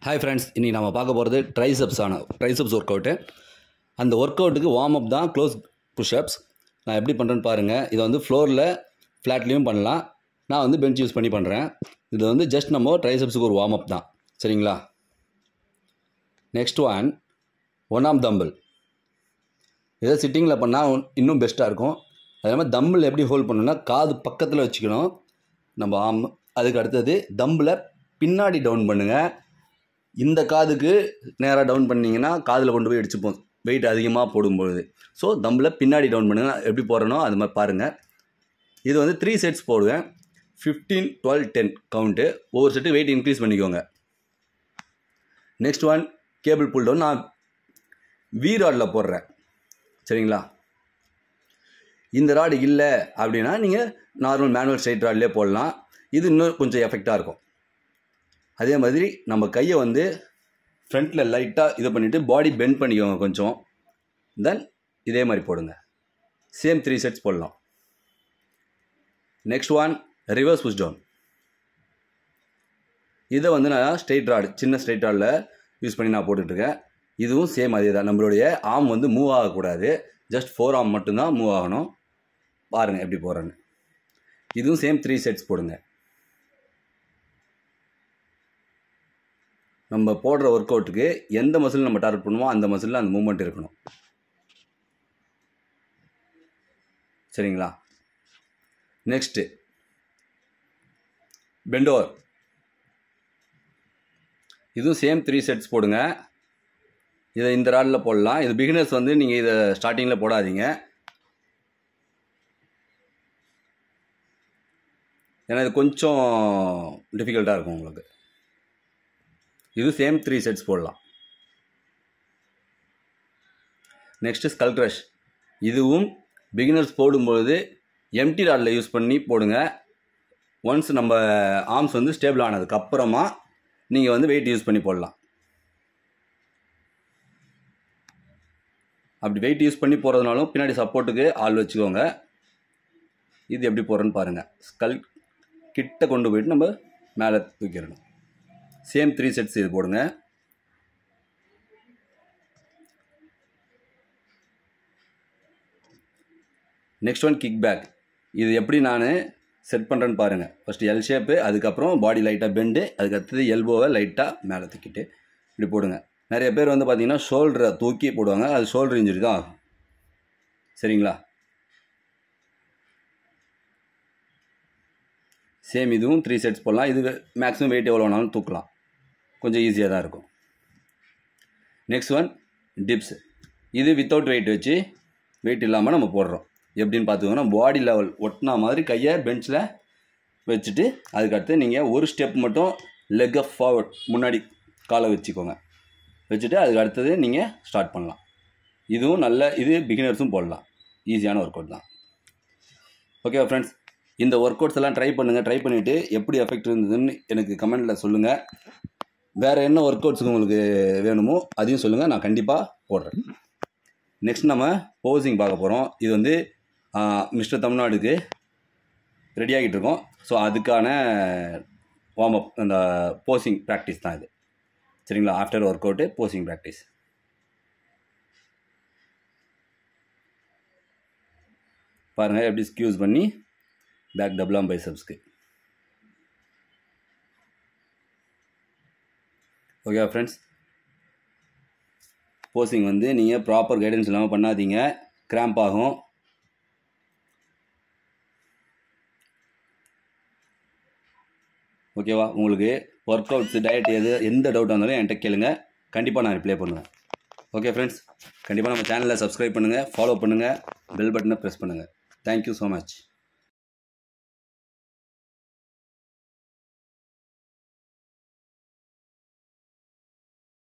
Hi friends, இன்னைக்கு நாம பார்க்க போகிறது ட்ரைசெப்ஸ் ஒர்க் அவுட்டு. அந்த ஒர்க் அவுட்டுக்கு வார்ம் அப் தான் க்ளோஸ் புஷ்அப்ஸ். நான் எப்படி பண்ணுறேன்னு பாருங்கள். இதை வந்து ஃப்ளோரில் ஃப்ளாட்லேயும் பண்ணலாம். நான் வந்து பெஞ்ச் யூஸ் பண்ணி பண்ணுறேன். இது வந்து ஜஸ்ட் நம்ம ட்ரைசெப்ஸுக்கு ஒரு வார்ம் அப் தான். சரிங்களா? Next one arm tumble. இதை சிட்டிங்கில் பண்ணால் இன்னும் பெஸ்ட்டாக இருக்கும். அதே மாதிரி தம்பிள் எப்படி ஹோல்ட் பண்ணணும்னா காது பக்கத்தில் வச்சுக்கணும் நம்ம ஆர்ம். அதுக்கு அடுத்தது தம்பிளை பின்னாடி டவுன் பண்ணுங்கள். இந்த காதுக்கு நேராக டவுன் பண்ணிங்கன்னா காதில் கொண்டு போய் அடிச்சுப்போம் வெயிட் அதிகமாக போடும்பொழுது. ஸோ தம்பில் பின்னாடி டவுன் பண்ணுங்கள். எப்படி போடுறனோ அது மாதிரி பாருங்கள். இது வந்து 3 செட்ஸ் போடுவேன். 15, 12, 10 கவுண்ட்டு. ஒவ்வொரு செட்டு வெயிட் இன்க்ரீஸ் பண்ணிக்கோங்க. Next cable pull down. நான் வி ராடில் போடுறேன். சரிங்களா? இந்த ராடு இல்லை அப்படின்னா நீங்கள் நார்மல் மேனுவல் ஸ்ட்ரைட் ராட்லேயே போடலாம். இது இன்னும் கொஞ்சம் எஃபெக்டாக இருக்கும். அதே மாதிரி நம்ம கையை வந்து ஃப்ரண்ட்டில் லைட்டாக இதை பண்ணிவிட்டு பாடி பெண்ட் பண்ணிக்கோங்க கொஞ்சம். தென் இதே மாதிரி போடுங்க. சேம் 3 செட்ஸ் போடலாம். Next reverse push down. இதை வந்து நான் ஸ்ட்ரெயிட் ராடு, சின்ன ஸ்ட்ரெயிட் ராடில் யூஸ் பண்ணி நான் போட்டுட்ருக்கேன். இதுவும் சேம் அதே தான். நம்மளுடைய ஆர்ம் வந்து மூவ் ஆகக்கூடாது. ஜஸ்ட் 4 ஆர்ம் மட்டும்தான் மூவ் ஆகணும். பாருங்கள் எப்படி போகிறேன்னு. இதுவும் சேம் 3 செட்ஸ் போடுங்க. நம்ம போடுற ஒர்க் அவுட்டுக்கு எந்த மசில் நம்ம டார்கெட் பண்ணுமோ அந்த மசிலில் அந்த மூவ்மெண்ட் இருக்கணும். சரிங்களா? Next bend over. இதுவும் சேம் 3 செட்ஸ் போடுங்க. இதை இந்த ராடில் போடலாம். இது பிகினர்ஸ் வந்து நீங்கள் இதை ஸ்டார்டிங்கில் போடாதீங்க. ஏன்னா இது கொஞ்சம் டிஃபிகல்ட்டாக இருக்கும் உங்களுக்கு. இது சேம் 3 செட்ஸ் போடலாம். Next skull crush. இதுவும் பிகினர்ஸ் போடும்பொழுது எம்டி ராடில் யூஸ் பண்ணி போடுங்க. ஒன்ஸ் நம்ம ஆர்ம்ஸ் வந்து ஸ்டேபிள் ஆனதுக்கப்புறமா நீங்கள் வந்து வெயிட் யூஸ் பண்ணி போடலாம். அப்படி வெயிட் யூஸ் பண்ணி போகிறதுனாலும் பின்னாடி சப்போர்ட்டுக்கு ஆள் வச்சுக்கோங்க. இது எப்படி போடுறேன்னு பாருங்கள். ஸ்கல் கிட்ட கொண்டு போயிட்டு நம்ம மேலே தூக்கிடணும். சேம் 3 செட்ஸ் இது போடுங்க. Next kick back. இது எப்படி நான் செட் பண்ணுறேன்னு பாருங்கள். ஃபஸ்ட்டு எல் ஷேப்பு, அதுக்கப்புறம் பாடி லைட்டாக பெண்டு, அதுக்கடுத்தது எல்போவை லைட்டாக மேலே தூக்கிட்டு இப்படி போடுங்க. நிறைய பேர் வந்து பார்த்திங்கன்னா ஷோல்டரை தூக்கி போடுவாங்க. அது ஷோல்டர் இன்ஜுரி தான் ஆகும். சரிங்களா? சேம் இதுவும் 3 செட்ஸ் போடலாம். இது மேக்ஸிமம் வெயிட் எவ்வளோ வேணாலும் தூக்கலாம். கொஞ்சம் ஈஸியாக தான் இருக்கும். Next tips. இது வித்தவுட் வெயிட் வச்சு வெயிட் இல்லாமல் நம்ம போடுறோம். எப்படின்னு பார்த்துக்கோங்கன்னா பாடி லெவல் ஒட்டினா மாதிரி கையை பெஞ்சில் வச்சுட்டு அதுக்கடுத்து நீங்கள் ஒரு ஸ்டெப் மட்டும் லெக்கை ஃபார்வர்ட் முன்னாடி காலை வச்சுக்கோங்க. வச்சுட்டு அதுக்கு அடுத்தது நீங்கள் ஸ்டார்ட் பண்ணலாம். இதுவும் இது பிகினர்ஸும் போடலாம். ஈஸியான ஒர்க் அவுட் தான். ஓகே ஃப்ரெண்ட்ஸ், இந்த ஒர்க் அவுட்ஸ் எல்லாம் ட்ரை பண்ணுங்கள். ட்ரை பண்ணிவிட்டு எப்படி எஃபெக்ட் இருந்ததுன்னு எனக்கு கமெண்ட்டில் சொல்லுங்கள். வேறு என்ன ஒர்க் அவுட்ஸுக்கு உங்களுக்கு வேணுமோ அதையும் சொல்லுங்கள். நான் கண்டிப்பாக போடுறேன். நெக்ஸ்ட் நம்ம போசிங் பார்க்க போகிறோம். இது வந்து மிஸ்டர் தமிழ்நாடுக்கு ரெடி ஆகிட்டு இருக்கோம். ஸோ அதுக்கான வார்ம் அப், அந்த போசிங் ப்ராக்டிஸ் தான் இது. சரிங்களா? After work out posing practice. பாருங்கள் எப்படி ஸ்க்யூஸ் பண்ணி பேக் டபுளாம் பைசப்ஸ்க்கு. ஓகே ஃப்ரெண்ட்ஸ், போசிங் வந்து நீங்கள் ப்ராப்பர் கைடன்ஸ் இல்லாமல் பண்ணாதீங்க. கிராம்ப் ஆகும். ஓகேவா? உங்களுக்கு ஒர்க் அவுட்ஸ், டயட் எந்த டவுட்டாக இருந்தாலும் என்கிட்ட கேளுங்க. கண்டிப்பாக நான் ரிப்ளை பண்ணுவேன். ஓகே ஃப்ரெண்ட்ஸ், கண்டிப்பாக நம்ம சேனலை சப்ஸ்கிரைப் பண்ணுங்கள், ஃபாலோ பண்ணுங்கள், பெல் பட்டனை ப்ரெஸ் பண்ணுங்கள். Thank you so much.